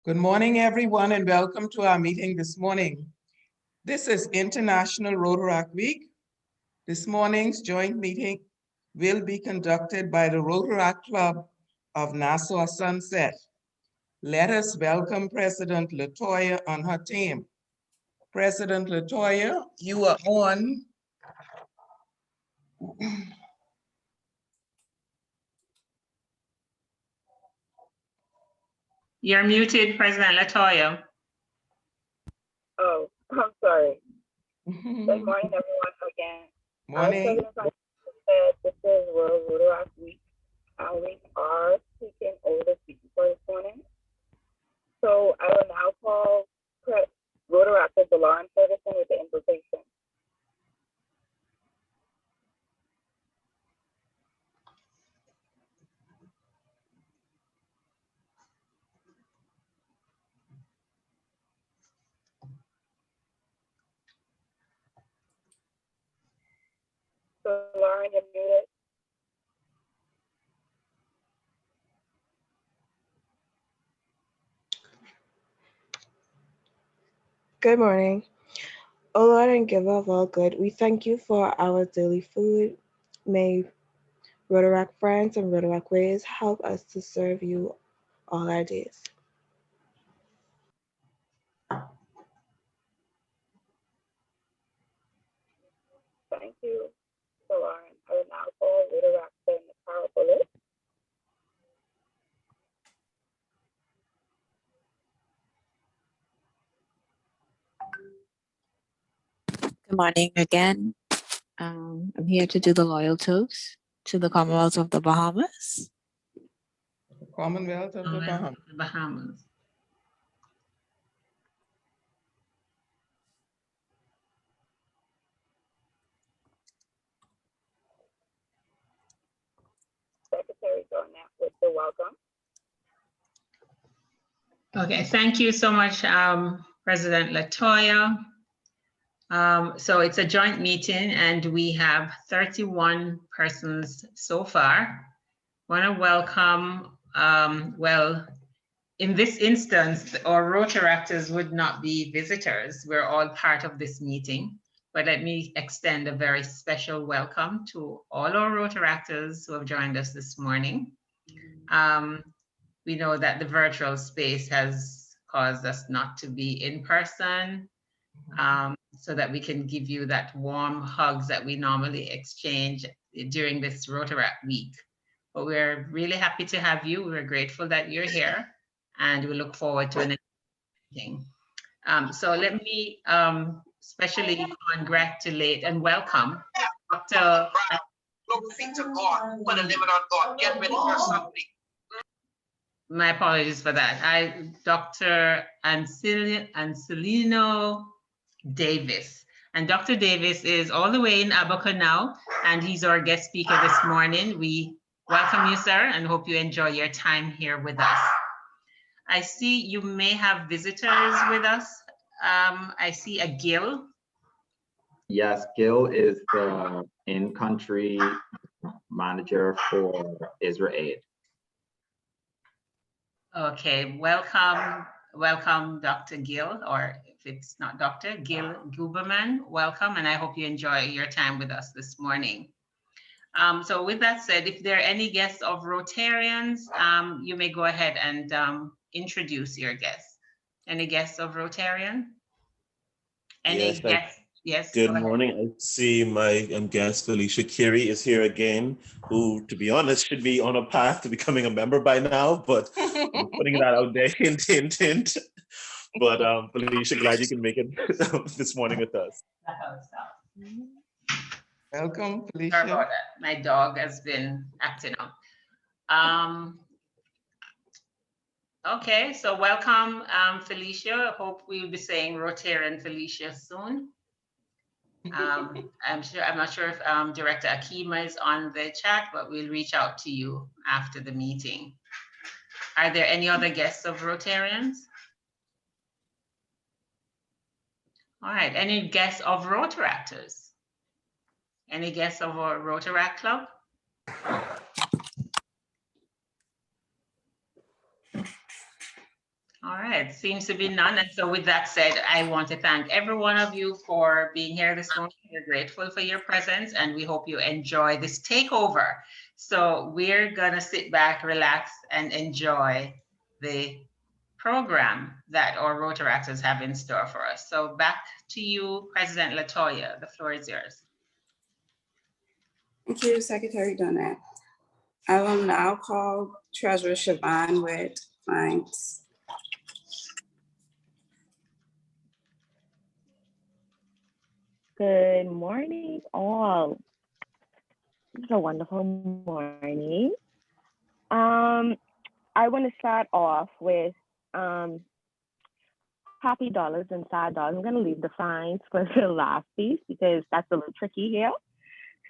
Good morning, everyone, and welcome to our meeting this morning. This is International Rotaract Week. This morning's joint meeting will be conducted by the Rotaract Club of Nassau Sunset. Let us welcome President Latoya on her team. President Latoya, you are on. You're muted, President Latoya. Oh, I'm sorry. Good morning, everyone, again. Morning. This is World Rotaract Week. We are speaking over the speaker for this morning. So I will now call Rotaractor Lauren Ferguson with the invitation. So Lauren, you're muted. Good morning. O Lord and giver of all good, we thank you for our daily food. May Rotaract friends and Rotaract ways help us to serve you all our days. Thank you. So Lauren, I will now call Rotaractor in the powerful list. Good morning again. I'm here to do the loyal toast to the Commonwealth of the Bahamas. Commonwealth of the Bahamas. Bahamas. Secretary Garnett with the welcome. Okay, thank you so much, President Latoya. So it's a joint meeting and we have 31 persons so far. Want to welcome, well, in this instance, our Rotaractors would not be visitors. We're all part of this meeting. But let me extend a very special welcome to all our Rotaractors who have joined us this morning. We know that the virtual space has caused us not to be in person, so that we can give you that warm hugs that we normally exchange during this Rotaract week. But we're really happy to have you. We're grateful that you're here and we look forward to an meeting. So let me especially congratulate and welcome Dr. My apologies for that. Dr. Ancelino Davis. And Dr. Davis is all the way in Abaca now, and he's our guest speaker this morning. We welcome you, sir, and hope you enjoy your time here with us. I see you may have visitors with us. I see a Gil. Yes, Gil is the in-country manager for Israel. Okay, welcome, Dr. Gil, or if it's not Dr. Gil Guberman, welcome, and I hope you enjoy your time with us this morning. So with that said, if there are any guests of Rotarians, you may go ahead and introduce your guests. Any guests of Rotarian? Any guests? Yes. Good morning. I see my guest, Felicia Curie, is here again, who, to be honest, should be on a path to becoming a member by now, but I'm putting that out there, hint, hint, hint. But Felicia, glad you can make it this morning with us. Welcome, Felicia. Sorry about that. My dog has been acting up. Okay, so welcome, Felicia. Hope we'll be saying Rotarian Felicia soon. I'm not sure if Director Akima is on the chat, but we'll reach out to you after the meeting. Are there any other guests of Rotarians? All right, any guests of Rotaractors? Any guests of our Rotaract Club? All right, seems to be none. And so with that said, I want to thank every one of you for being here this morning. We're grateful for your presence and we hope you enjoy this takeover. So we're gonna sit back, relax and enjoy the program that our Rotaractors have in store for us. So back to you, President Latoya, the floor is yours. Thank you, Secretary Donat. I will now call Treasurer Siobhan with fines. Good morning, all. It's a wonderful morning. I want to start off with happy dollars and sad dollars. I'm going to leave the fines for the last piece because that's a little tricky here.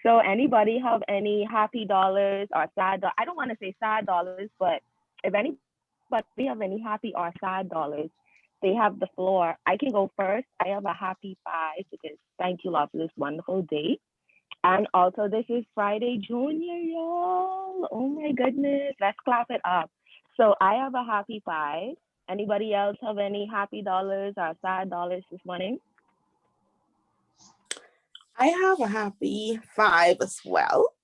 So anybody have any happy dollars or sad dollars? I don't want to say sad dollars, but if anybody have any happy or sad dollars, they have the floor. I can go first. I have a happy 5 because thank you, Lord, for this wonderful day. And also, this is Friday Junior, y'all. Oh my goodness, let's clap it up. So I have a happy 5. Anybody else have any happy dollars or sad dollars this morning? I have a happy 5 as well.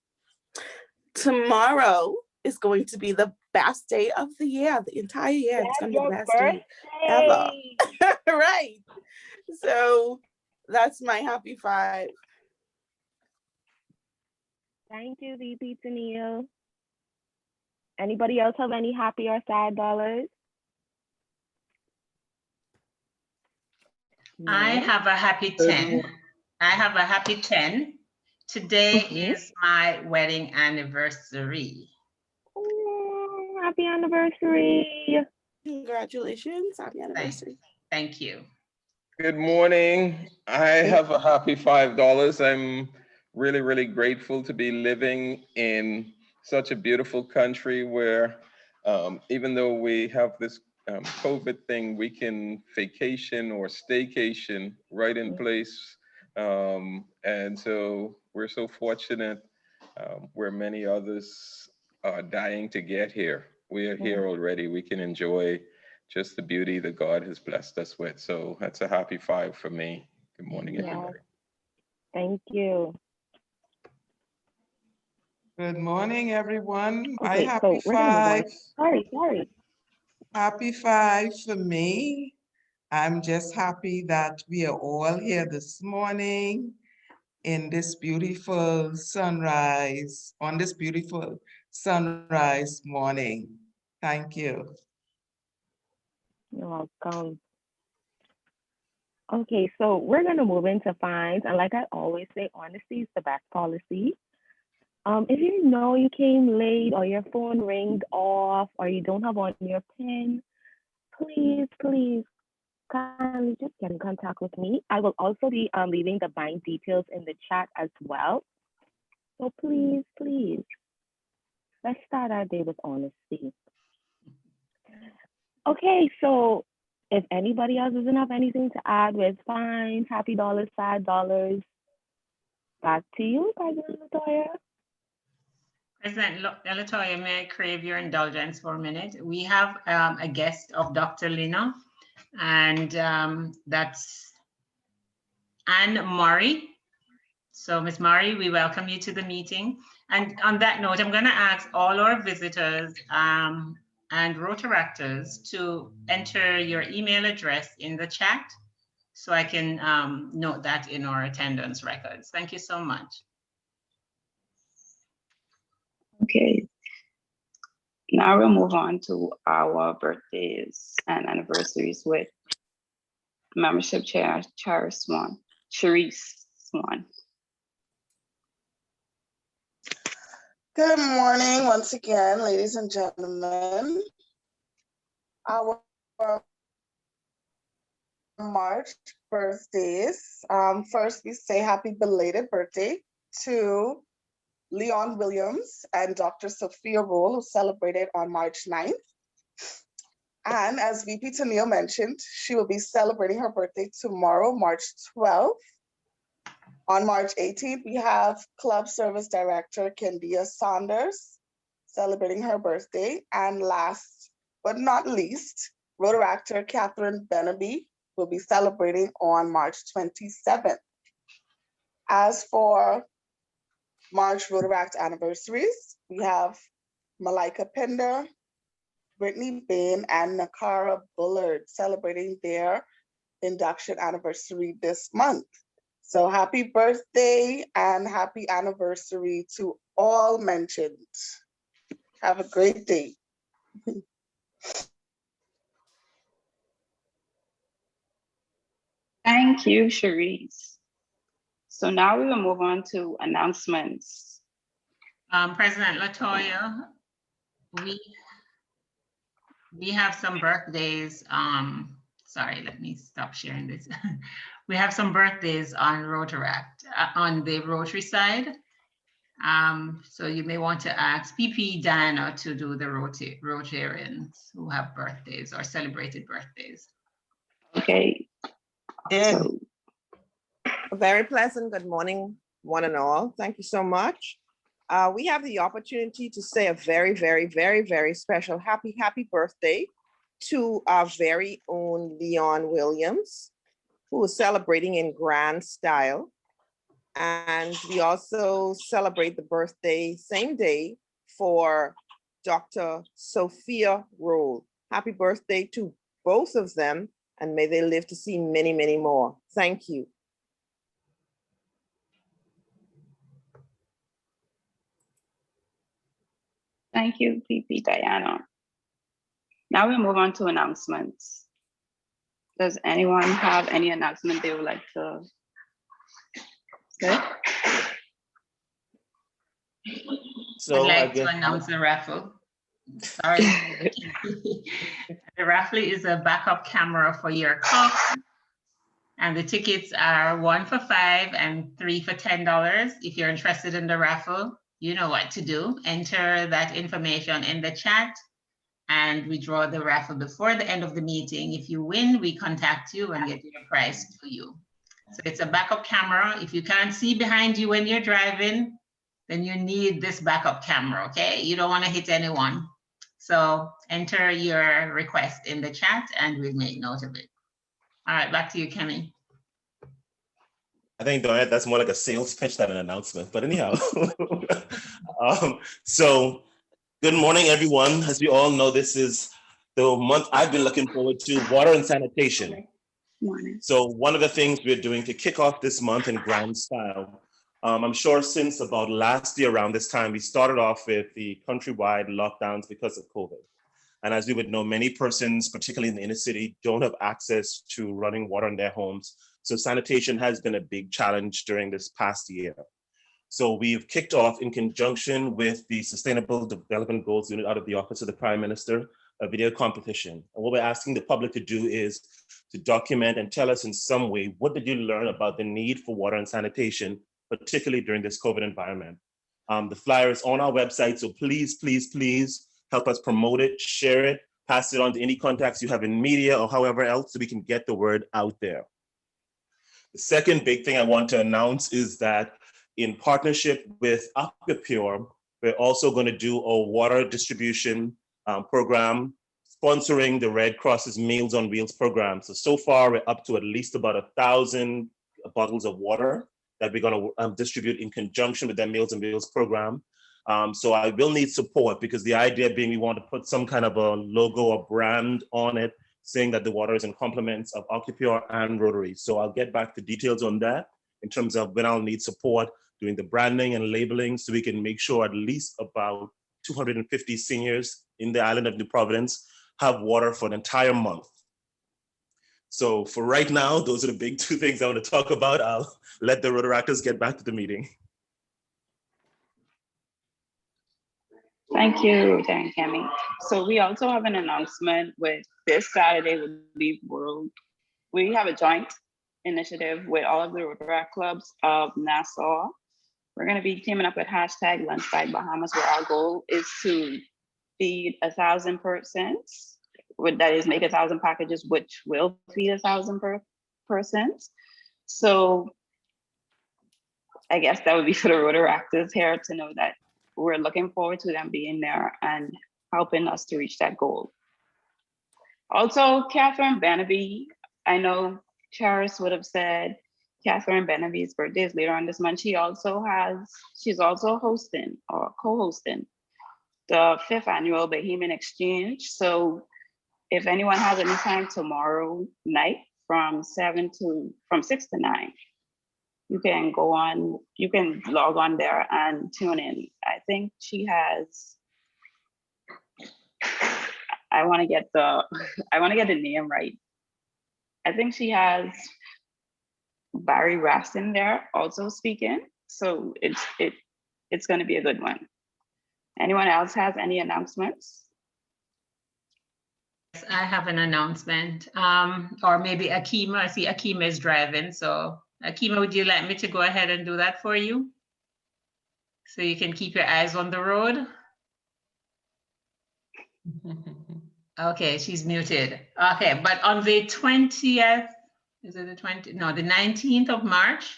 Tomorrow is going to be the best day of the year, the entire year. It's going to be the best day ever. Right. So that's my happy 5. Thank you, VP Tennille. Anybody else have any happy or sad dollars? I have a happy 10. I have a happy 10. Today is my wedding anniversary. Oh, happy anniversary. Congratulations. Happy anniversary. Thank you. Good morning. I have a happy $5. I'm really, really grateful to be living in such a beautiful country where even though we have this COVID thing, we can vacation or staycation right in place. And so we're so fortunate where many others are dying to get here. We are here already. We can enjoy just the beauty that God has blessed us with. So that's a happy 5 for me. Good morning, everybody. Thank you. Good morning, everyone. My Okay, happy so we're gonna move 5. on. Sorry. Happy 5 for me. I'm just happy that we are all here this morning in this beautiful sunrise, on this beautiful sunrise morning. Thank you. You're welcome. Okay, so we're gonna move into fines, and like I always say, honesty is the best policy. If you know you came late or your phone ringed off or you don't have on your PIN, please kindly just get in contact with me. I will also be leaving the bank details in the chat as well. So please, let's start our day with honesty. Okay, so if anybody else doesn't have anything to add with fines, happy dollars, sad dollars, back to you, President Latoya. President Latoya, may I crave your indulgence for a minute? We have a guest of Dr. Lina, and that's Anne Murray. So Ms. Murray, we welcome you to the meeting. And on that note, I'm gonna ask all our visitors and Rotaractors to enter your email address in the chat so I can note that in our attendance records. Thank you so much. Okay. Now we'll move on to our birthdays and anniversaries with Membership Chair Sharice Swan. Good morning once again, ladies and gentlemen. Our March birthdays. First, we say happy belated birthday to Leon Williams and Dr. Sophia Roll, who celebrated on March 9th. And as VP Tennille mentioned, she will be celebrating her birthday tomorrow, March 12th. On March 18th, we have Club Service Director Kendia Saunders celebrating her birthday. And last but not least, Rotaractor Catherine Benaby will be celebrating on March 27th. As for March Rotaract anniversaries, we have Malika Pinder, Brittany Bain, and Nakara Bullard celebrating their induction anniversary this month. So happy birthday and happy anniversary to all mentioned. Have a great day. Thank you, Cherise. So now we will move on to announcements. President Latoya, we have some birthdays. Sorry, let me stop sharing this. We have some birthdays on Rotaract, on the Rotary side. So you may want to ask PP Diana to do the Rotarians who have birthdays or celebrated birthdays. Okay. So, a very pleasant good morning, one and all. Thank you so much. We have the opportunity to say a very, very, very, very special happy birthday to our very own Leon Williams, who is celebrating in grand style. And we also celebrate the birthday same day for Dr. Sophia Roll. Happy birthday to both of them, and may they live to see many, many more. Thank you. Thank you, PP Diana. Now we move on to announcements. Does anyone have any announcement they would like to say? So I'd like to announce the raffle. Sorry. The raffle is a backup camera for your car. And the tickets are 1 for $5 and 3 for $10. If you're interested in the raffle, you know what to do. Enter that information in the chat and we draw the raffle before the end of the meeting. If you win, we contact you and get your prize for you. So it's a backup camera. If you can't see behind you when you're driving, then you need this backup camera, okay? You don't want to hit anyone. So enter your request in the chat and we'll make note of it. All right, back to you, Kemi. I think that's more like a sales pitch than an announcement, but anyhow. So good morning, everyone. As we all know, this is the month I've been looking forward to, water and sanitation. Morning. So one of the things we're doing to kick off this month in grand style, I'm sure since about last year around this time, we started off with the countrywide lockdowns because of COVID. And as we would know, many persons, particularly in the inner city, don't have access to running water in their homes. So sanitation has been a big challenge during this past year. So we've kicked off in conjunction with the Sustainable Development Goals Unit out of the Office of the Prime Minister, a video competition. And what we're asking the public to do is to document and tell us in some way, what did you learn about the need for water and sanitation, particularly during this COVID environment? The flyer is on our website, so please, please, please help us promote it, share it, pass it on to any contacts you have in media or however else so we can get the word out there. The second big thing I want to announce is that in partnership with AquaPure, we're also going to do a water distribution program sponsoring the Red Cross's Meals on Wheels program. So far, we're up to at least about 1,000 bottles of water that we're going to distribute in conjunction with their Meals on Wheels program. So I will need support because the idea being we want to put some kind of a logo or brand on it saying that the water is in compliments of AquaPure and Rotary. So I'll get back to details on that in terms of when I'll need support doing the branding and labeling so we can make sure at least about 250 seniors in the island of New Providence have water for an entire month. So for right now, those are the big two things I want to talk about. I'll let the Rotaractors get back to the meeting. Thank you, Dan Kemi. So we also have an announcement with this Saturday would be World. We have a joint initiative with all of the Rotaract clubs of Nassau. We're going to be teaming up with hashtag Lunch by Bahamas, where our goal is to feed 1,000 persons. That is, make 1,000 packages, which will feed 1,000 persons. So I guess that would be for the Rotaractors here to know that we're looking forward to them being there and helping us to reach that goal. Also, Catherine Benaby, I know Charis would have said Catherine Benaby's birthday is later on this month. She's also hosting or co-hosting the 5th annual Bahamian Exchange. So if anyone has any time tomorrow night from 6 to 9, you can log on there and tune in. I think she has, I want to get the name right. I think she has Barry Rastin there also speaking. So it's going to be a good one. Anyone else has any announcements? Yes, I have an announcement. Or maybe Akima. I see Akima is driving. So Akima, would you like me to go ahead and do that for you? So you can keep your eyes on the road. Okay, she's muted. Okay, but on the 20th, is it the 20th? No, the 19th of March,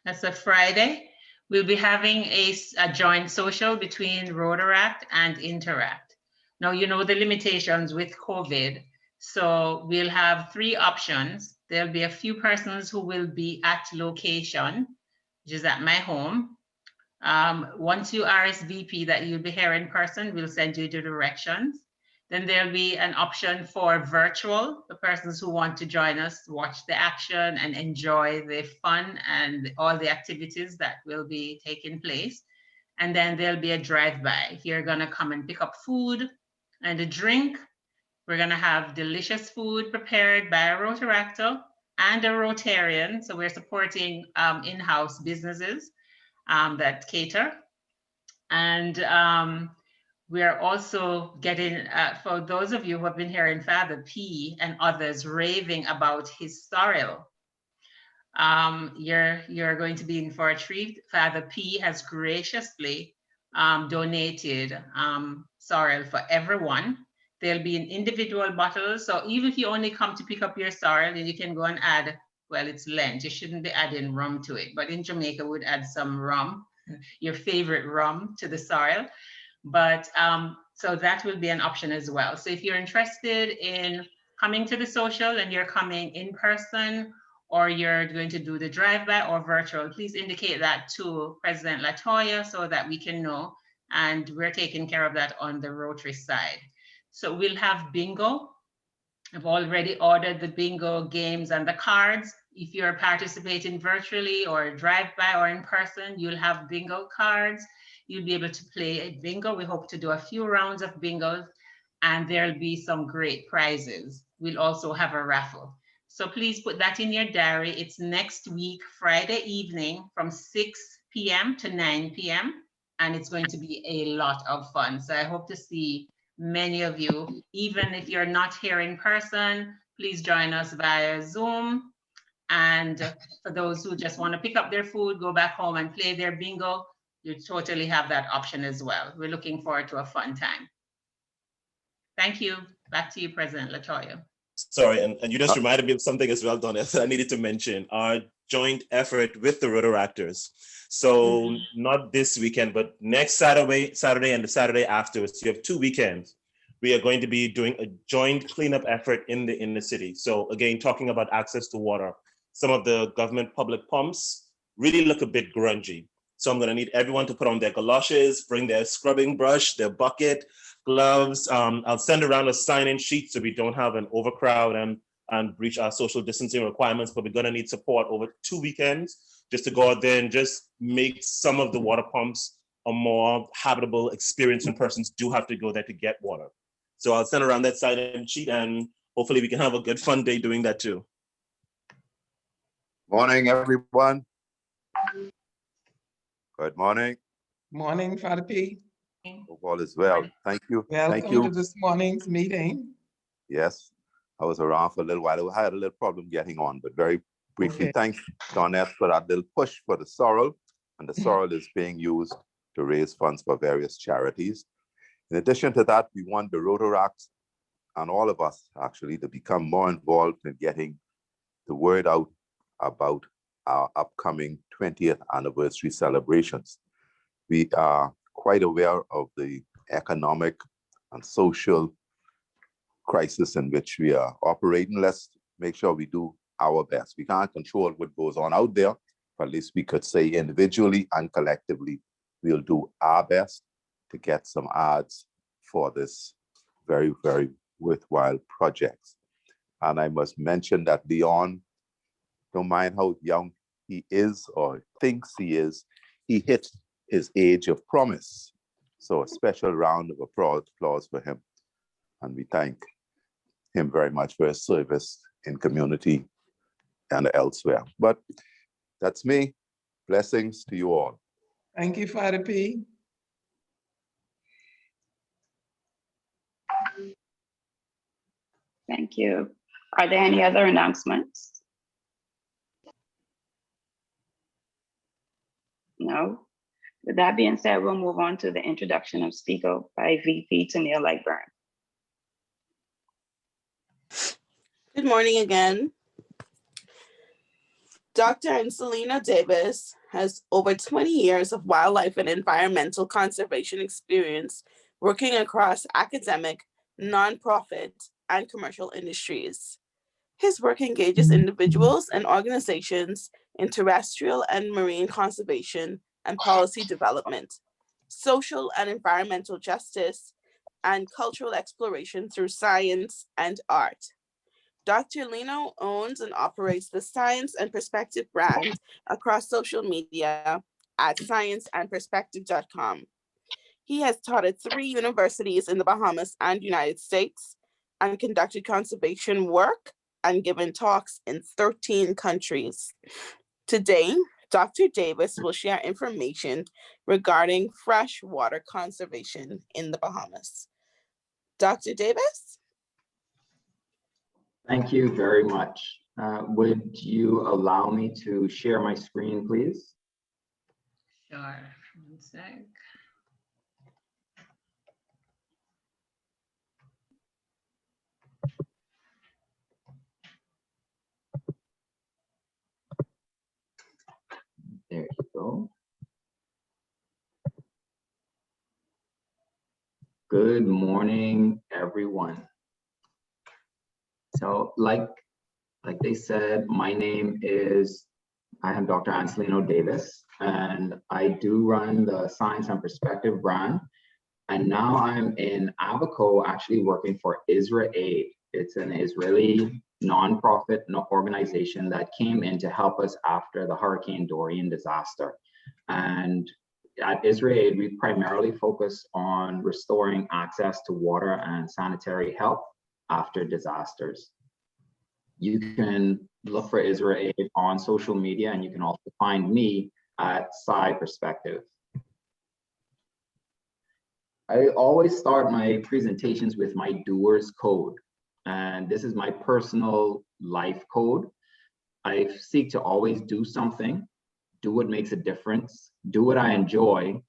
that's a Friday, we'll be having a joint social between Rotaract and Interact. Now, you know the limitations with COVID, so we'll have 3 options. There'll be a few persons who will be at location, which is at my home. Once you RSVP that you'll be here in person, we'll send you the directions. Then there'll be an option for virtual, the persons who want to join us, watch the action and enjoy the fun and all the activities that will be taking place. And then there'll be a drive-by. If you're gonna come and pick up food and a drink, we're gonna have delicious food prepared by a Rotaractor and a Rotarian. So we're supporting in-house businesses that cater. And we are also getting, for those of you who have been hearing Father P and others raving about his sorrel, you're going to be in for a treat. Father P has graciously donated sorrel for everyone. There'll be an individual bottle. So even if you only come to pick up your sorrel, then you can go and add, well, it's Lent. You shouldn't be adding rum to it, but in Jamaica, we'd add some rum, your favorite rum, to the sorrel. But so that will be an option as well. So if you're interested in coming to the social and you're coming in person, or you're going to do the drive-by or virtual, please indicate that to President Latoya so that we can know, and we're taking care of that on the Rotary side. So we'll have bingo. I've already ordered the bingo games and the cards. If you're participating virtually or drive-by or in person, you'll have bingo cards. You'll be able to play a bingo. We hope to do a few rounds of bingos, and there'll be some great prizes. We'll also have a raffle. So please put that in your diary. It's next week, Friday evening from 6 p.m. to 9 p.m. And it's going to be a lot of fun. So I hope to see many of you. Even if you're not here in person, please join us via Zoom. And for those who just want to pick up their food, go back home and play their bingo, you totally have that option as well. We're looking forward to a fun time. Thank you. Back to you, President Latoya. Sorry, and you just reminded me of something as well, Donna, that I needed to mention, our joint effort with the Rotaractors. So not this weekend, but next Saturday and the Saturday afterwards, you have 2 weekends. We are going to be doing a joint cleanup effort in the city. So again, talking about access to water. Some of the government public pumps really look a bit grungy. So I'm gonna need everyone to put on their galoshes, bring their scrubbing brush, their bucket, gloves. I'll send around a sign-in sheet so we don't have an overcrowd and breach our social distancing requirements, but we're gonna need support over 2 weekends just to go out there and just make some of the water pumps a more habitable experience when persons do have to go there to get water. So I'll send around that sign-in sheet and hopefully we can have a good fun day doing that too. Morning, everyone. Good morning. Morning, Father P. Hope all is well. Thank you. Welcome Thank you. to this morning's meeting. Yes, I was around for a little while. I had a little problem getting on, but very briefly, thanks, Donette, for that little push for the sorrel. And the sorrel is being used to raise funds for various charities. In addition to that, we want the Rotaracts and all of us actually to become more involved in getting the word out about our upcoming 20th anniversary celebrations. We are quite aware of the economic and social crisis in which we are operating. Let's make sure we do our best. We can't control what goes on out there, but at least we could say individually and collectively, we'll do our best to get some odds for this very, very worthwhile project. And I must mention that Leon, don't mind how young he is or thinks he is, he hit his age of promise. So a special round of applause for him. And we thank him very much for his service in community and elsewhere. But that's me. Blessings to you all. Thank you, Father P. Thank you. Are there any other announcements? No. With that being said, we'll move on to the introduction of speaker by VP Tennille Lightburn. Good morning again. Dr. Anselina Davis has over 20 years of wildlife and environmental conservation experience working across academic, nonprofit, and commercial industries. His work engages individuals and organizations in terrestrial and marine conservation and policy development, social and environmental justice, and cultural exploration through science and art. Dr. Lino owns and operates the Science and Perspective brand across social media at scienceandperspective.com. He has taught at 3 universities in the Bahamas and United States and conducted conservation work and given talks in 13 countries. Today, Dr. Davis will share information regarding freshwater conservation in the Bahamas. Dr. Davis? Thank you very much. Would you allow me to share my screen, please? Sure, 1 sec. There you go. Good morning, everyone. So like they said, my name is, I am Dr. Anselino Davis, and I do run the Science and Perspective brand. And now I'm in Abaco, actually working for IsraAid. It's an Israeli nonprofit organization that came in to help us after the Hurricane Dorian disaster. And at IsraAid, we primarily focus on restoring access to water and sanitary help after disasters. You can look for IsraAid on social media, and you can also find me at Sci Perspective. I always start my presentations with my doer's code, and this is my personal life code. I seek to always do something, do what makes a difference, do what I enjoy,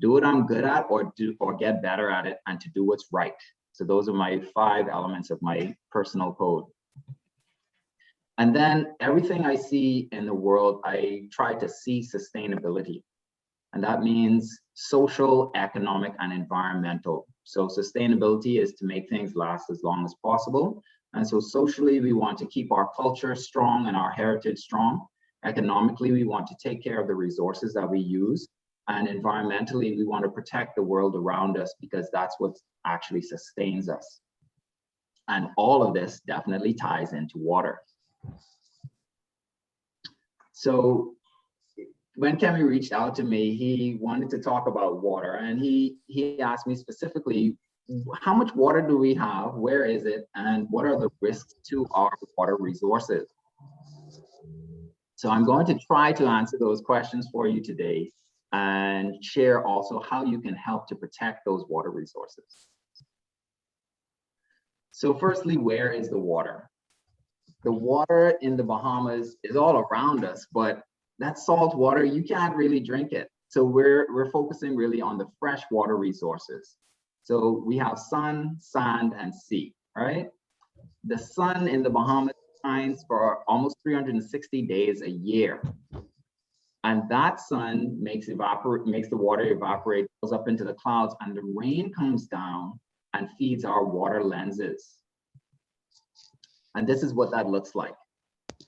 do what I'm good at, or get better at it, and to do what's right. So those are my 5 elements of my personal code. And then everything I see in the world, I try to see sustainability. And that means social, economic, and environmental. So sustainability is to make things last as long as possible. And so socially, we want to keep our culture strong and our heritage strong. Economically, we want to take care of the resources that we use. And environmentally, we want to protect the world around us because that's what actually sustains us. And all of this definitely ties into water. So when Kemi reached out to me, he wanted to talk about water, and he asked me specifically, how much water do we have, where is it, and what are the risks to our water resources? So I'm going to try to answer those questions for you today and share also how you can help to protect those water resources. So firstly, where is the water? The water in the Bahamas is all around us, but that salt water, you can't really drink it. So we're focusing really on the fresh water resources. So we have sun, sand, and sea, right? The sun in the Bahamas shines for almost 360 days a year. And that sun makes the water evaporate, goes up into the clouds, and the rain comes down and feeds our water lenses. And this is what that looks like.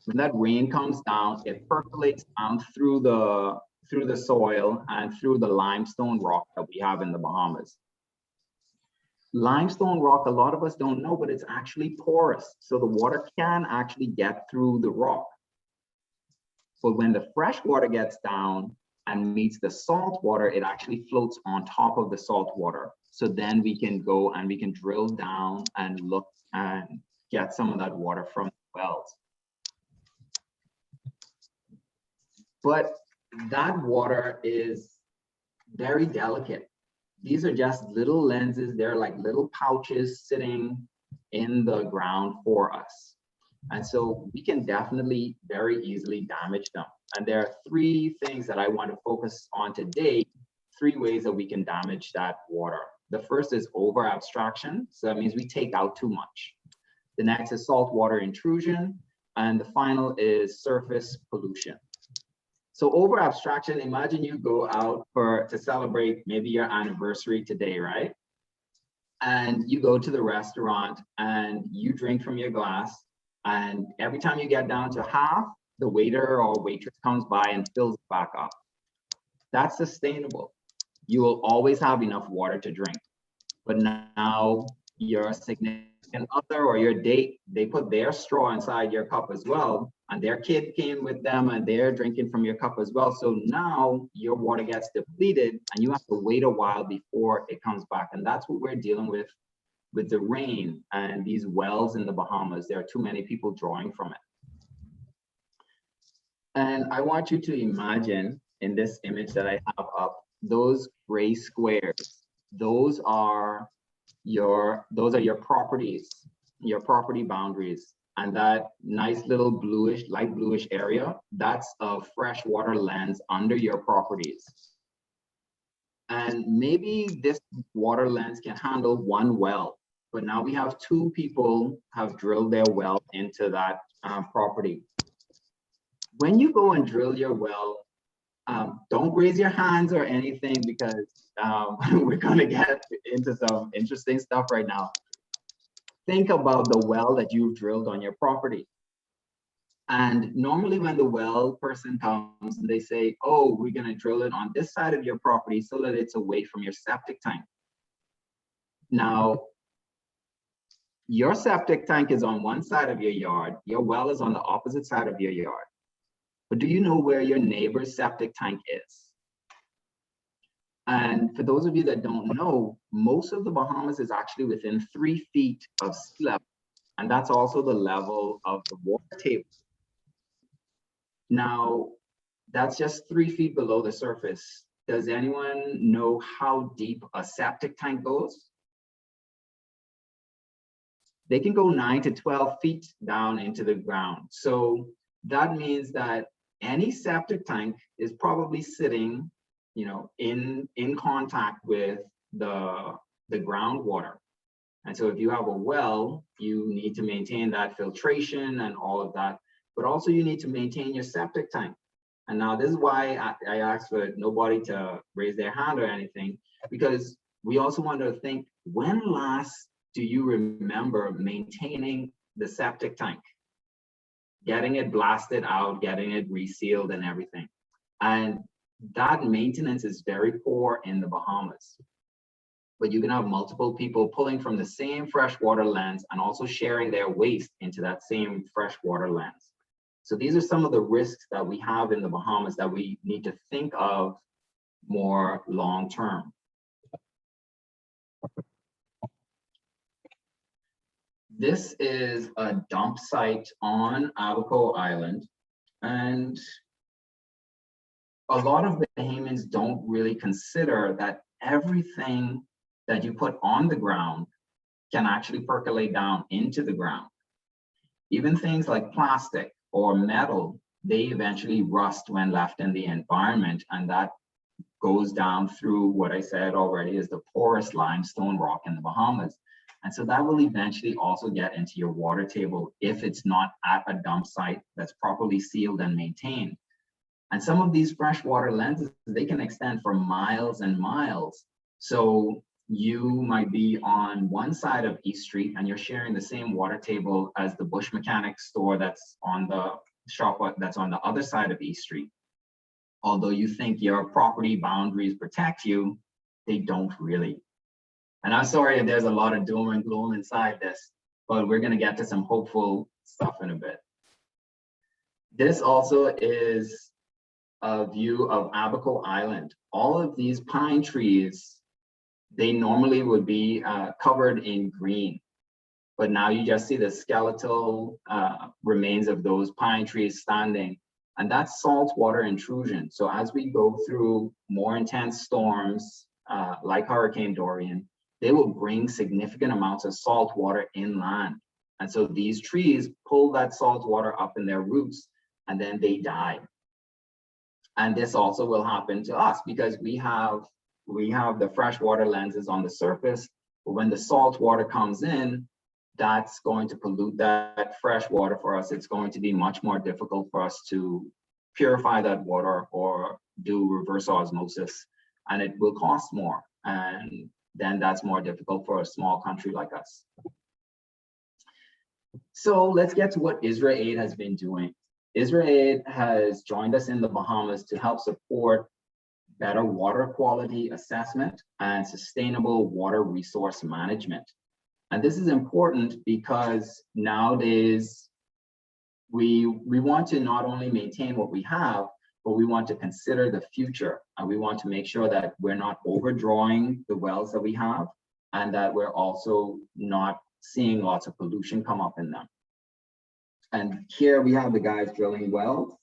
When that rain comes down, it percolates down through the soil and through the limestone rock that we have in the Bahamas. Limestone rock, a lot of us don't know, but it's actually porous. So the water can actually get through the rock. But when the fresh water gets down and meets the salt water, it actually floats on top of the salt water. So then we can go and we can drill down and look and get some of that water from the wells. But that water is very delicate. These are just little lenses. They're like little pouches sitting in the ground for us. And so we can definitely very easily damage them. And there are three things that I want to focus on today, three ways that we can damage that water. The first is over abstraction. So that means we take out too much. The next is saltwater intrusion. And the final is surface pollution. So over abstraction, imagine you go out to celebrate maybe your anniversary today, right? And you go to the restaurant and you drink from your glass. And every time you get down to half, the waiter or waitress comes by and fills it back up. That's sustainable. You will always have enough water to drink. But now your significant other or your date, they put their straw inside your cup as well. And their kid came with them and they're drinking from your cup as well. So now your water gets depleted and you have to wait a while before it comes back. And that's what we're dealing with the rain and these wells in the Bahamas. There are too many people drawing from it. And I want you to imagine in this image that I have up, those gray squares, those are your properties, your property boundaries. And that nice little bluish, light bluish area, that's a freshwater lens under your properties. And maybe this water lens can handle one well, but now we have two people have drilled their well into that property. When you go and drill your well, don't raise your hands or anything because we're gonna get into some interesting stuff right now. Think about the well that you've drilled on your property. And normally when the well person comes and they say, oh, we're gonna drill it on this side of your property so that it's away from your septic tank. Now, your septic tank is on one side of your yard, your well is on the opposite side of your yard. But do you know where your neighbor's septic tank is? And for those of you that don't know, most of the Bahamas is actually within 3 feet of sea level. And that's also the level of the water table. Now, that's just 3 feet below the surface. Does anyone know how deep a septic tank goes? They can go 9 to 12 feet down into the ground. So that means that any septic tank is probably sitting, you know, in contact with the groundwater. And so if you have a well, you need to maintain that filtration and all of that, but also you need to maintain your septic tank. And now this is why I asked for nobody to raise their hand or anything, because we also want to think, when last do you remember maintaining the septic tank? Getting it blasted out, getting it resealed and everything. And that maintenance is very poor in the Bahamas. But you can have multiple people pulling from the same freshwater lens and also sharing their waste into that same freshwater lens. So these are some of the risks that we have in the Bahamas that we need to think of more long-term. This is a dump site on Abaco Island. And a lot of Bahamians don't really consider that everything that you put on the ground can actually percolate down into the ground. Even things like plastic or metal, they eventually rust when left in the environment, and that goes down through what I said already is the porous limestone rock in the Bahamas. And so that will eventually also get into your water table if it's not at a dump site that's properly sealed and maintained. And some of these freshwater lenses, they can extend for miles and miles. So you might be on one side of East Street and you're sharing the same water table as the Bush Mechanics store that's on the shop that's on the other side of East Street. Although you think your property boundaries protect you, they don't really. And I'm sorry if there's a lot of doom and gloom inside this, but we're gonna get to some hopeful stuff in a bit. This also is a view of Abaco Island. All of these pine trees, they normally would be covered in green, but now you just see the skeletal remains of those pine trees standing, and that's saltwater intrusion. So as we go through more intense storms, like Hurricane Dorian, they will bring significant amounts of salt water inland. And so these trees pull that salt water up in their roots, and then they die. And this also will happen to us because we have the freshwater lenses on the surface, but when the salt water comes in, that's going to pollute that fresh water for us. It's going to be much more difficult for us to purify that water or do reverse osmosis, and it will cost more. And then that's more difficult for a small country like us. So let's get to what IsraAid has been doing. IsraAid has joined us in the Bahamas to help support better water quality assessment and sustainable water resource management. And this is important because nowadays we want to not only maintain what we have, but we want to consider the future. And we want to make sure that we're not overdrawing the wells that we have, and that we're also not seeing lots of pollution come up in them. And here we have the guys drilling wells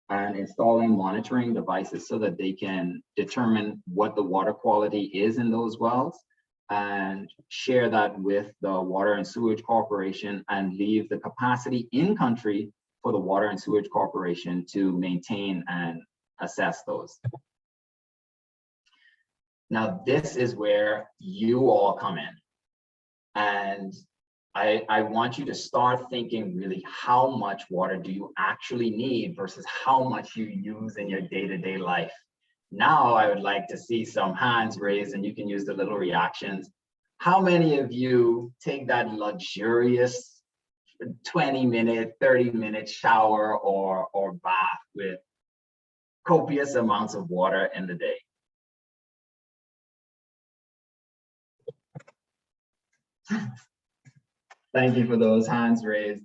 and installing monitoring devices so that they can determine what the water quality is in those wells and share that with the Water and Sewage Corporation and leave the capacity in country for the Water and Sewage Corporation to maintain and assess those. Now, this is where you all come in. And I want you to start thinking really how much water do you actually need versus how much you use in your day-to-day life. Now I would like to see some hands raised, and you can use the little reactions. How many of you take that luxurious 20-minute, 30-minute shower or bath with copious amounts of water in the day? Thank you for those hands raised.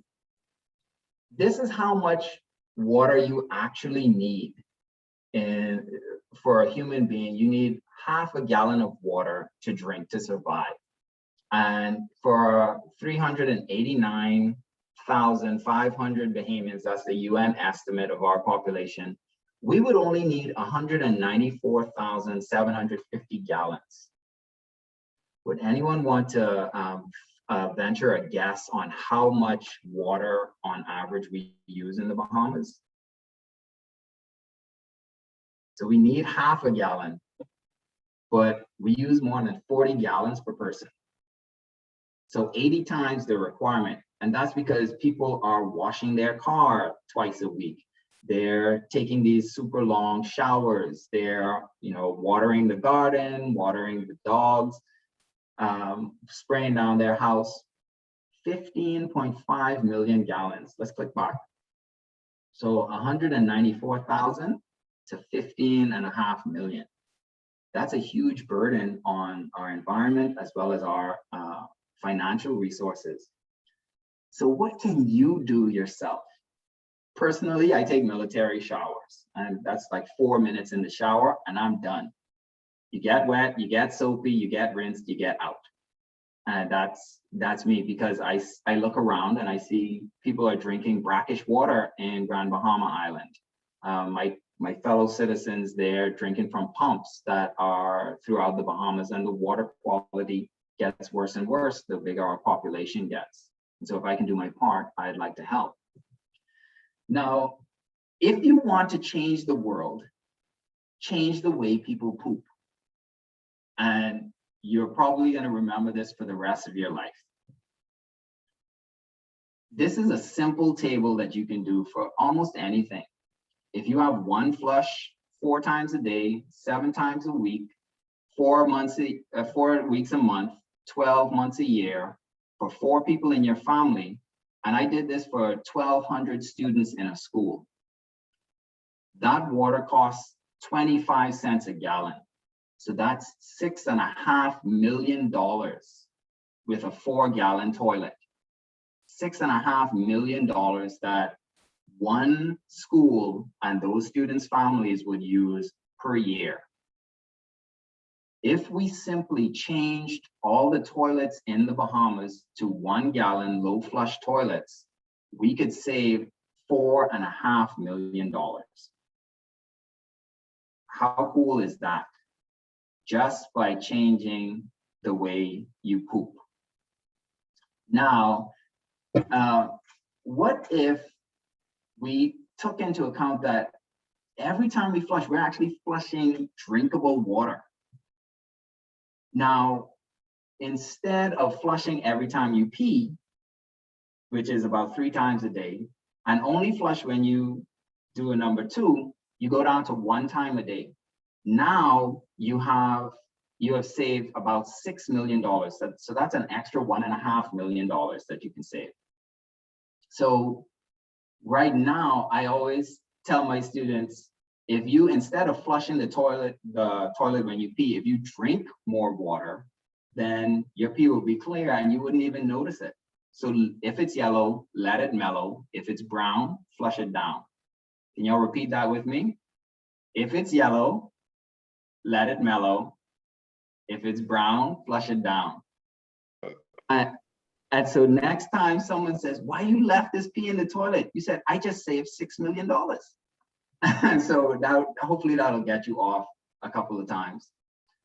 This is how much water you actually need. And for a human being, you need half a gallon of water to drink to survive. And for 389,500 Bahamians, that's the UN estimate of our population, we would only need 194,750 gallons. Would anyone want to venture a guess on how much water on average we use in the Bahamas? So we need half a gallon, but we use more than 40 gallons per person. So 80 times the requirement. And that's because people are washing their car twice a week. They're taking these super long showers. They're, watering the garden, watering the dogs, spraying down their house. 15.5 million gallons. Let's click back. So 194,000 to 15.5 million. That's a huge burden on our environment as well as our financial resources. So what can you do yourself? Personally, I take military showers, and that's like 4 minutes in the shower and I'm done. You get wet, you get soapy, you get rinsed, you get out. And that's me, because I look around and I see people are drinking brackish water in Grand Bahama Island. My fellow citizens there drinking from pumps that are throughout the Bahamas, and the water quality gets worse and worse the bigger our population gets. And so if I can do my part, I'd like to help. Now, if you want to change the world, change the way people poop. And you're probably going to remember this for the rest of your life. This is a simple table that you can do for almost anything. If you have one flush 4 times a day, 7 times a week, 4 weeks a month, 12 months a year for 4 people in your family. And I did this for 1,200 students in a school. That water costs 25 cents a gallon. So that's $6.5 million with a 4-gallon toilet. $6.5 million that one school and those students' families would use per year. If we simply changed all the toilets in the Bahamas to 1-gallon low flush toilets, we could save $4.5 million. How cool is that? Just by changing the way you poop. Now, what if we took into account that every time we flush, we're actually flushing drinkable water? Now, instead of flushing every time you pee, which is about 3 times a day, and only flush when you do a number 2, you go down to 1 time a day. Now you have saved about $6 million. So that's an extra $1.5 million that you can save. So right now, I always tell my students, if you, instead of flushing the toilet when you pee, if you drink more water, then your pee will be clear and you wouldn't even notice it. So if it's yellow, let it mellow. If it's brown, flush it down. Can y'all repeat that with me? If it's yellow, let it mellow. If it's brown, flush it down. And so next time someone says, why you left this pee in the toilet? You said, I just saved $6 million. And so hopefully that'll get you off a couple of times.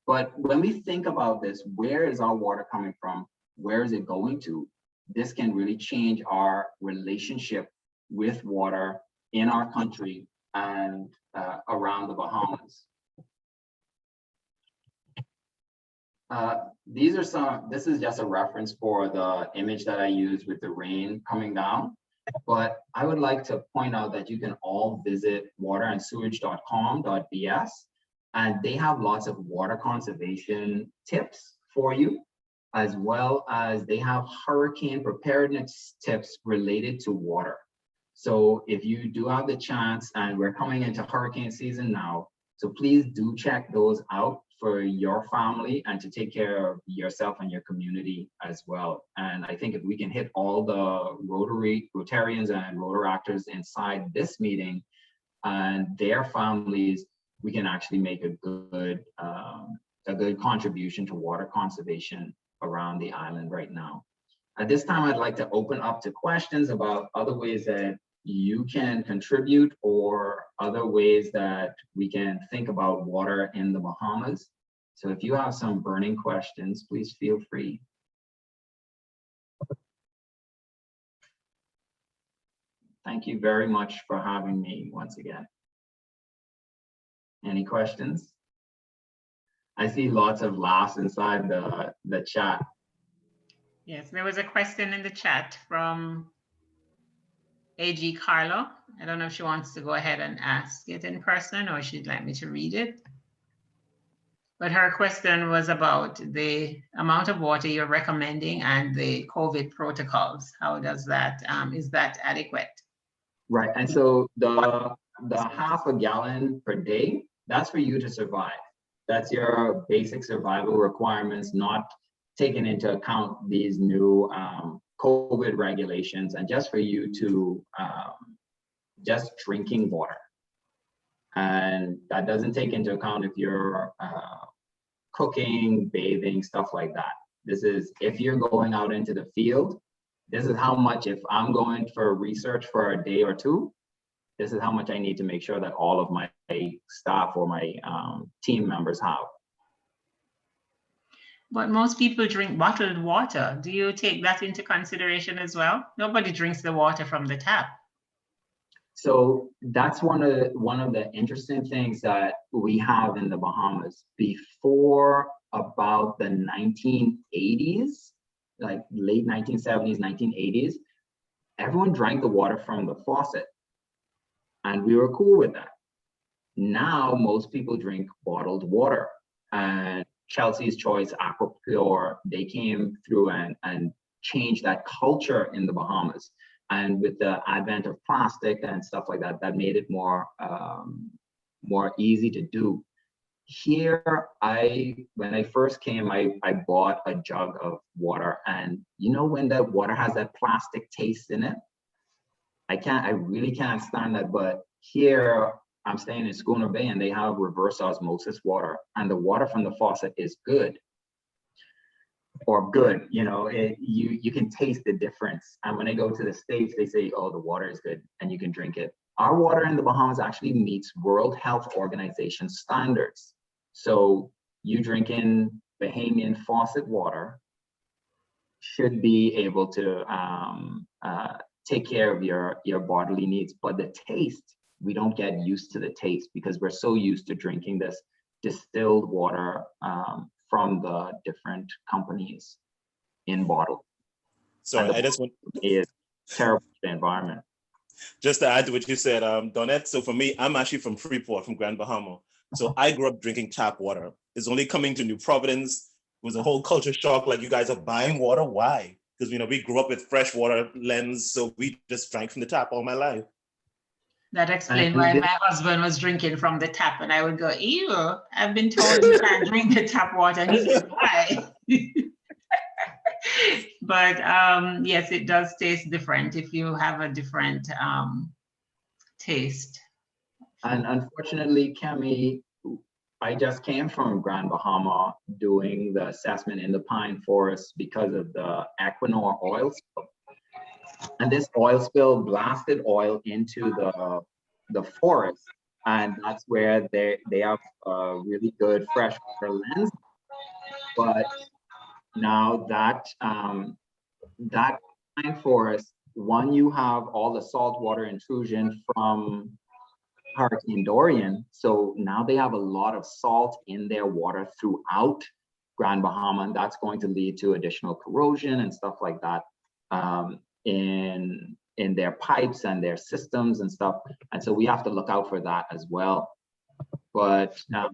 But when we think about this, where is our water coming from? Where is it going to? This can really change our relationship with water in our country and around the Bahamas. This is just a reference for the image that I use with the rain coming down. But I would like to point out that you can all visit waterandsewage.com.bs, and they have lots of water conservation tips for you, as well as they have hurricane preparedness tips related to water. So if you do have the chance, and we're coming into hurricane season now, so please do check those out for your family and to take care of yourself and your community as well. And I think if we can hit all the Rotarians and Rotaractors inside this meeting and their families, we can actually make a good contribution to water conservation around the island right now. At this time, I'd like to open up to questions about other ways that you can contribute or other ways that we can think about water in the Bahamas. So if you have some burning questions, please feel free. Thank you very much for having me once again. Any questions? I see lots of laughs inside the chat. Yes, there was a question in the chat from AG Carlo. I don't know if she wants to go ahead and ask it in person or she'd like me to read it. But her question was about the amount of water you're recommending and the COVID protocols. How does that, is that adequate? Right, and so the half a gallon per day, that's for you to survive. That's your basic survival requirements, not taking into account these new COVID regulations, and just for you to just drinking water. And that doesn't take into account if you're cooking, bathing, stuff like that. This is if you're going out into the field, this is how much, if I'm going for research for a day or two, this is how much I need to make sure that all of my staff or my team members have. But most people drink bottled water. Do you take that into consideration as well? Nobody drinks the water from the tap. So that's one of the interesting things that we have in the Bahamas. Before about the 1980s, like late 1970s, 1980s, everyone drank the water from the faucet, and we were cool with that. Now, most people drink bottled water, and Chelsea's Choice, Aquapure, they came through and changed that culture in the Bahamas. And with the advent of plastic and stuff like that, that made it more easy to do. Here, when I first came, I bought a jug of water, and you know when that water has that plastic taste in it? I really can't stand that. But here, I'm staying in Schooner Bay, and they have reverse osmosis water, and the water from the faucet is good. Or good, you know, you can taste the difference. And when I go to the States, they say, oh, the water is good and you can drink it. Our water in the Bahamas actually meets World Health Organization standards. So you drinking Bahamian faucet water should be able to take care of your bodily needs. But the taste, we don't get used to the taste because we're so used to drinking this distilled water from the different companies in bottle. Sorry, I just want is terrible for the environment. Just to add to what you said, Donette. So for me, I'm actually from Freeport, from Grand Bahama. So I grew up drinking tap water. It's only coming to New Providence. It was a whole culture shock. Like, you guys are buying water? Why? Because, you know, we grew up with fresh water lens, so we just drank from the tap all my life. That explained why my husband was drinking from the tap, and I would go, ew, I've been told you can't drink the tap water. And he said, why? But yes, it does taste different if you have a different taste. And unfortunately, Kemi, I just came from Grand Bahama doing the assessment in the pine forest because of the Equinor oil spill. And this oil spill blasted oil into the forest, and that's where they have a really good freshwater lens. But now that that pine forest, one, you have all the saltwater intrusion from Hurricane Dorian, so now they have a lot of salt in their water throughout Grand Bahama, and that's going to lead to additional corrosion and stuff like that. In their pipes and their systems and stuff. And so we have to look out for that as well. But now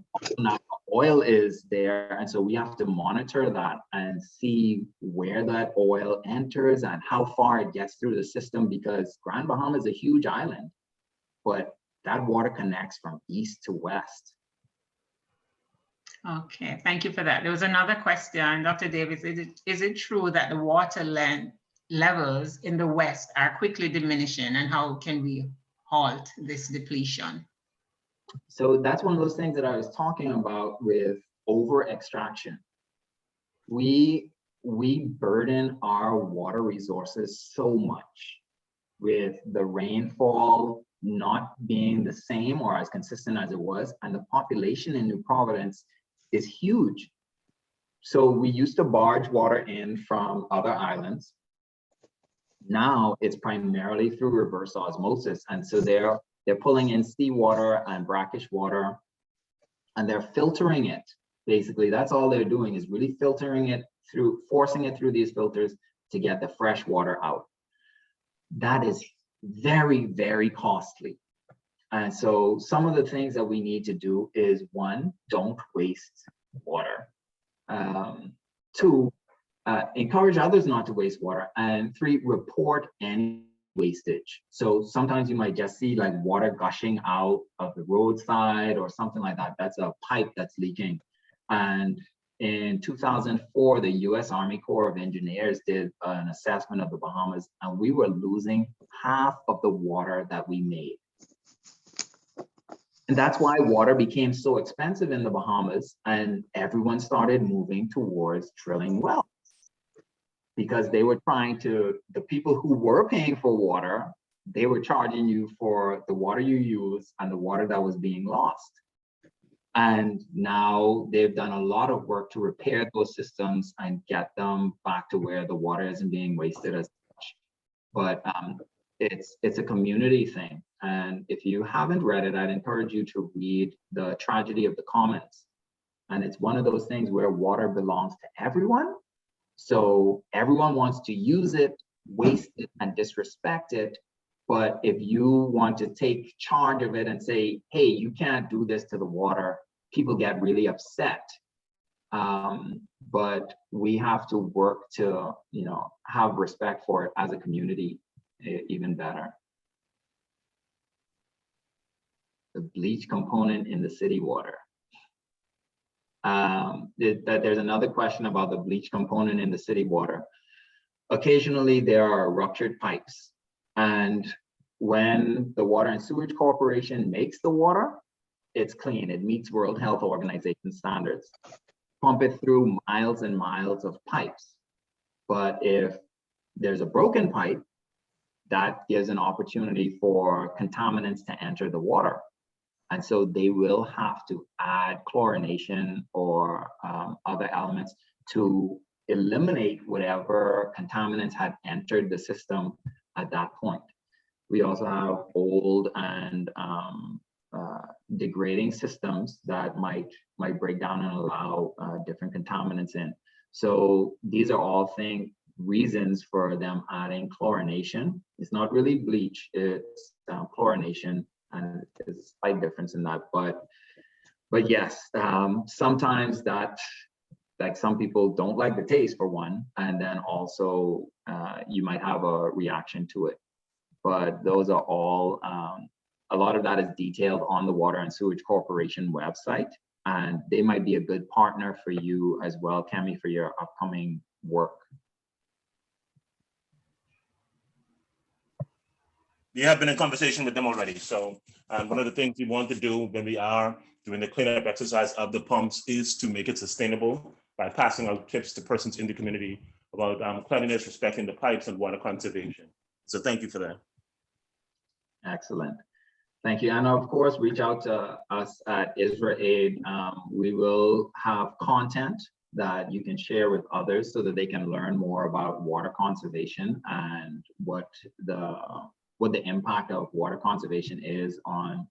oil is there, and so we have to monitor that and see where that oil enters and how far it gets through the system, because Grand Bahama is a huge island, but that water connects from east to west. Okay, thank you for that. There was another question, Dr. Davis. Is it true that the water levels in the West are quickly diminishing, and how can we halt this depletion? So that's one of those things that I was talking about with over extraction. We burden our water resources so much with the rainfall not being the same or as consistent as it was, and the population in New Providence is huge. So we used to barge water in from other islands. Now it's primarily through reverse osmosis. And so they're pulling in seawater and brackish water, and they're filtering it. Basically, that's all they're doing, is really filtering it through, forcing it through these filters to get the fresh water out. That is very, very costly. And so some of the things that we need to do is, one, don't waste water. Two, encourage others not to waste water. And three, report any wastage. So sometimes you might just see like water gushing out of the roadside or something like that. That's a pipe that's leaking. And in 2004, the US Army Corps of Engineers did an assessment of the Bahamas, and we were losing half of the water that we made. And that's why water became so expensive in the Bahamas, and everyone started moving towards drilling wells, because they were trying to, the people who were paying for water, they were charging you for the water you use and the water that was being lost. And now they've done a lot of work to repair those systems and get them back to where the water isn't being wasted as much. But it's a community thing. And if you haven't read it, I'd encourage you to read The Tragedy of the Commons. And it's one of those things where water belongs to everyone. So everyone wants to use it, waste it, and disrespect it. But if you want to take charge of it and say, hey, you can't do this to the water, people get really upset. but we have to work to, have respect for it as a community even better. The bleach component in the city water. There's another question about the bleach component in the city water. Occasionally there are ruptured pipes, and when the Water and Sewage Corporation makes the water, it's clean. It meets World Health Organization standards. Pump it through miles and miles of pipes. But if there's a broken pipe, that gives an opportunity for contaminants to enter the water. And so they will have to add chlorination or other elements to eliminate whatever contaminants had entered the system at that point. We also have old and degrading systems that might break down and allow different contaminants in. So these are all reasons for them adding chlorination. It's not really bleach, it's chlorination, and there's a slight difference in that. But yes, sometimes that, like, some people don't like the taste for one, and then also you might have a reaction to it. But those are all, a lot of that is detailed on the Water and Sewage Corporation website, and they might be a good partner for you as well, Kemi, for your upcoming work. We have been in conversation with them already. So one of the things we want to do when we are doing the cleanup exercise of the pumps is to make it sustainable by passing out tips to persons in the community about cleanliness, respecting the pipes, and water conservation. So thank you for that. Excellent. Thank you. And of course, reach out to us at IsraAid. We will have content that you can share with others so that they can learn more about water conservation and what the impact of water conservation is on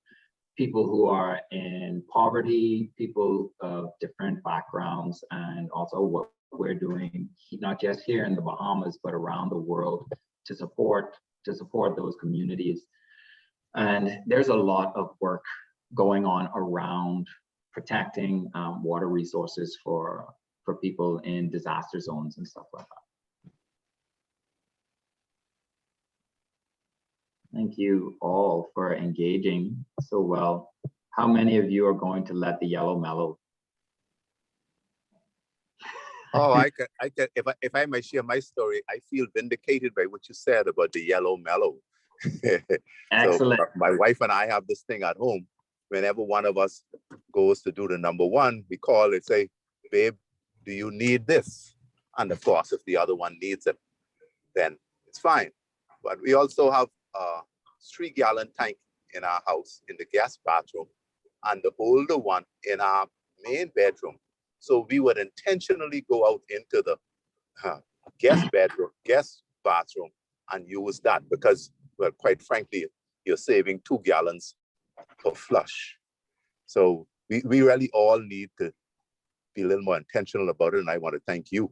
people who are in poverty, people of different backgrounds, and also what we're doing, not just here in the Bahamas, but around the world to support those communities. And there's a lot of work going on around protecting water resources for people in disaster zones and stuff like that. Thank you all for engaging so well. How many of you are going to let the yellow mellow? Oh, I can. If I might share my story, I feel vindicated by what you said about the yellow mellow. Excellent. So my wife and I have this thing at home. Whenever one of us goes to do the number one, we call and say, "Babe, do you need this?" And of course, if the other one needs it, then it's fine. But we also have a 3-gallon tank in our house in the guest bathroom, and the older one in our main bedroom. So we would intentionally go out into the guest bathroom, and use that because, well, quite frankly, you're saving 2 gallons per flush. So we really all need to be a little more intentional about it. And I want to thank you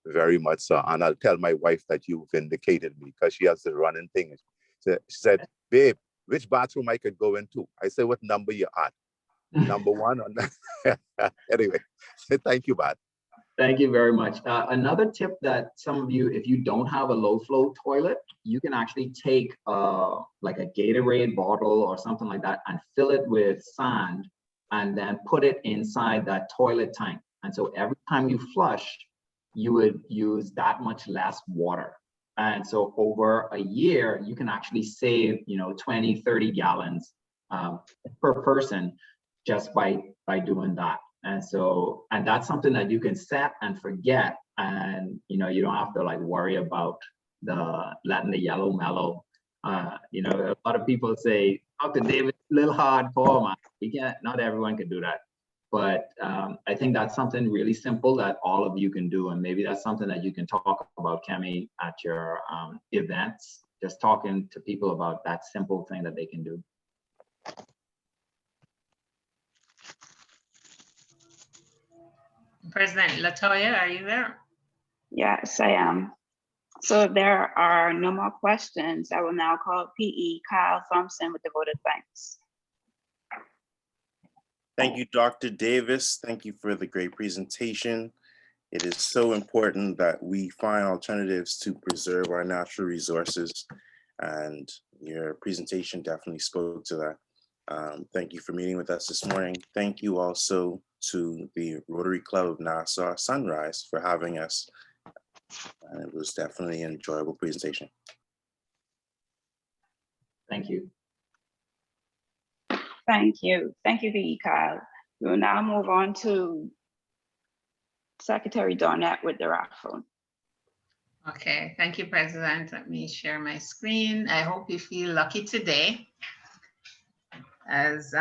very much, sir. And I'll tell my wife that you vindicated me because she has the running thing. She said, "Babe, which bathroom I could go into?" I said, "What number you at? Number one?" Anyway, thank you, Bad. Thank you very much. Another tip that some of you, if you don't have a low flow toilet, you can actually take like a Gatorade bottle or something like that and fill it with sand and then put it inside that toilet tank. And so every time you flush, you would use that much less water. And so over a year, you can actually save, 20, 30 gallons per person just by doing that. And so, and that's something that you can set and forget. And, you don't have to like worry about letting the yellow mellow. A lot of people say, "Dr. David, a little hardcore, man." Not everyone can do that. But I think that's something really simple that all of you can do. And maybe that's something that you can talk about, Kemi, at your events, just talking to people about that simple thing that they can do. President Latoya, are you there? Yes, I am. So if there are no more questions, I will now call PE Kyle Thompson with the vote of thanks. Thank you, Dr. Davis. Thank you for the great presentation. It is so important that we find alternatives to preserve our natural resources, and your presentation definitely spoke to that. Thank you for meeting with us this morning. Thank you also to the Rotary Club of Nassau Sunrise for having us. And it was definitely an enjoyable presentation. Thank you. Thank you. Thank you, V.E. Kyle. We will now move on to Secretary Dornette with the raffle. Okay, thank you, President. Let me share my screen. I hope you feel lucky today, as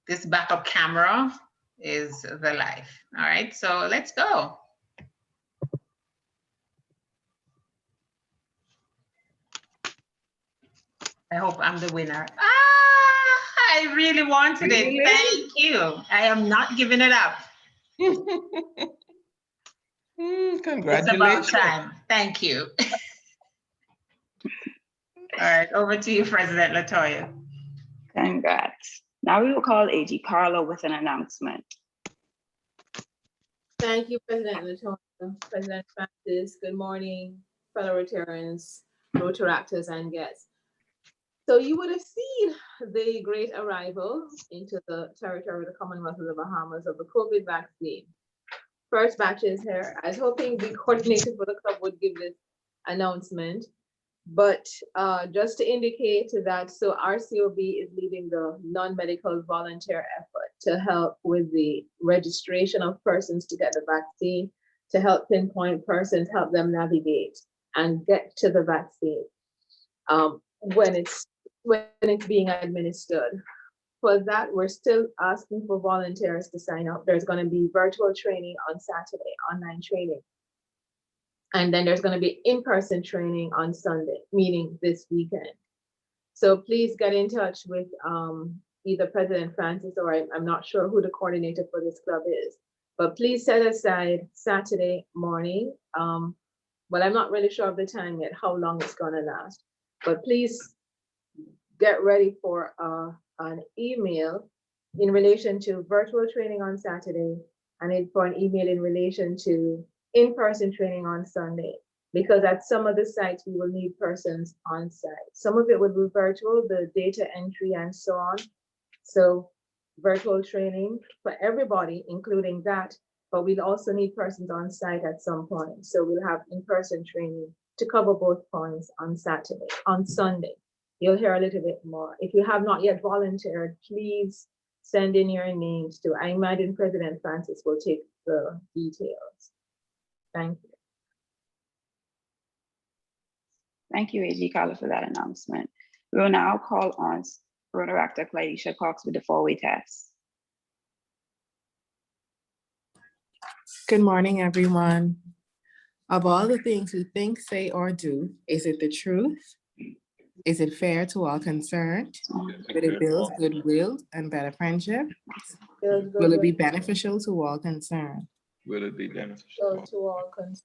this backup camera is the life. All right, so let's go. I hope I'm the winner. I really wanted Really? it. Thank you. I am not giving it up. Congratulations. It's about time. Thank you. All right, over to you, President Latoya. Congrats. Now we will call AG Carlo with an announcement. Thank you, President Latoya, President Francis. Good morning, fellow Rotarians, Rotaractors, and guests. So you would have seen the great arrival into the territory of the Commonwealth of the Bahamas of the COVID vaccine. First batch is here. I was hoping the coordinator for the club would give this announcement, but just to indicate that, so RCOB is leading the non-medical volunteer effort to help with the registration of persons to get the vaccine, to help pinpoint persons, help them navigate and get to the vaccine when it's being administered. For that, we're still asking for volunteers to sign up. There's going to be virtual training on Saturday, online training. And then there's going to be in-person training on Sunday, meaning this weekend. So please get in touch with either President Francis, or I'm not sure who the coordinator for this club is, but please set aside Saturday morning. But I'm not really sure of the time yet, how long it's going to last. But please get ready for an email in relation to virtual training on Saturday, and for an email in relation to in-person training on Sunday, because at some of the sites we will need persons on site. Some of it will be virtual, the data entry and so on. So virtual training for everybody, including that, but we'll also need persons on site at some point. So we'll have in-person training to cover both points on Saturday. On Sunday, you'll hear a little bit more. If you have not yet volunteered, please send in your names to, I imagine President Francis will take the details. Thank you. Thank you, AG Carlo, for that announcement. We will now call on Rotaractor Clydesha Cox with the four-way test. Good morning, everyone. Of all the things we think, say, or do, is it the truth? Is it fair to all concerned? Will it build goodwill and better friendship? Will it be beneficial to all concerned? Will it be beneficial to all concerned?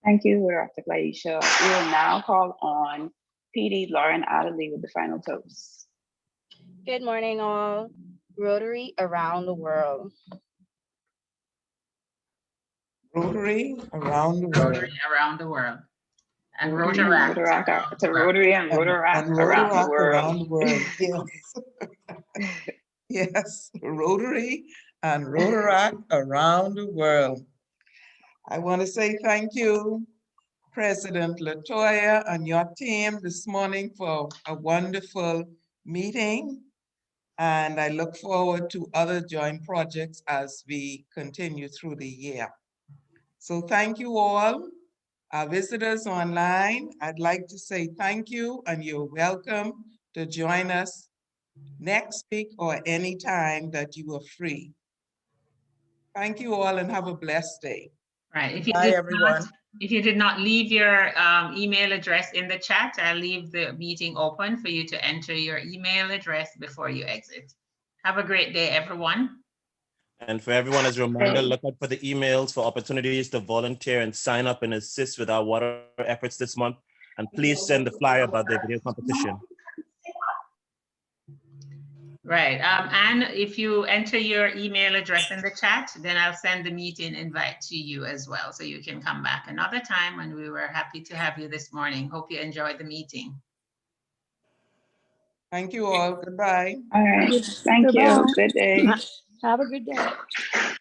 Thank you, Rotaractor Clydesha. We will now call on PD Lauren Adderley with the final toast. Good morning, all. Rotary around the world. Rotary around the world. Rotary around the world. And Rotaract. It's a Rotary and Rotaract around the world. Around the world. Yes. Yes, Rotary and Rotaract around the world. I want to say thank you, President Latoya and your team this morning for a wonderful meeting. And I look forward to other joint projects as we continue through the year. So thank you all. Our visitors online, I'd like to say thank you, and you're welcome to join us next week or any time that you are free. Thank you all and have a blessed day. Right. If you did not leave your email address in the chat, I'll leave the meeting open for you to enter your email address before you exit. Have a great day, everyone. And for everyone, as a reminder, look out for the emails for opportunities to volunteer and sign up and assist with our water efforts this month. And please send the flyer about the video competition. Right. And if you enter your email address in the chat, then I'll send the meeting invite to you as well. So you can come back another time, and we were happy to have you this morning. Hope you enjoyed the meeting. Thank you all. Goodbye. All right. Thank you. Good day. Have a good day.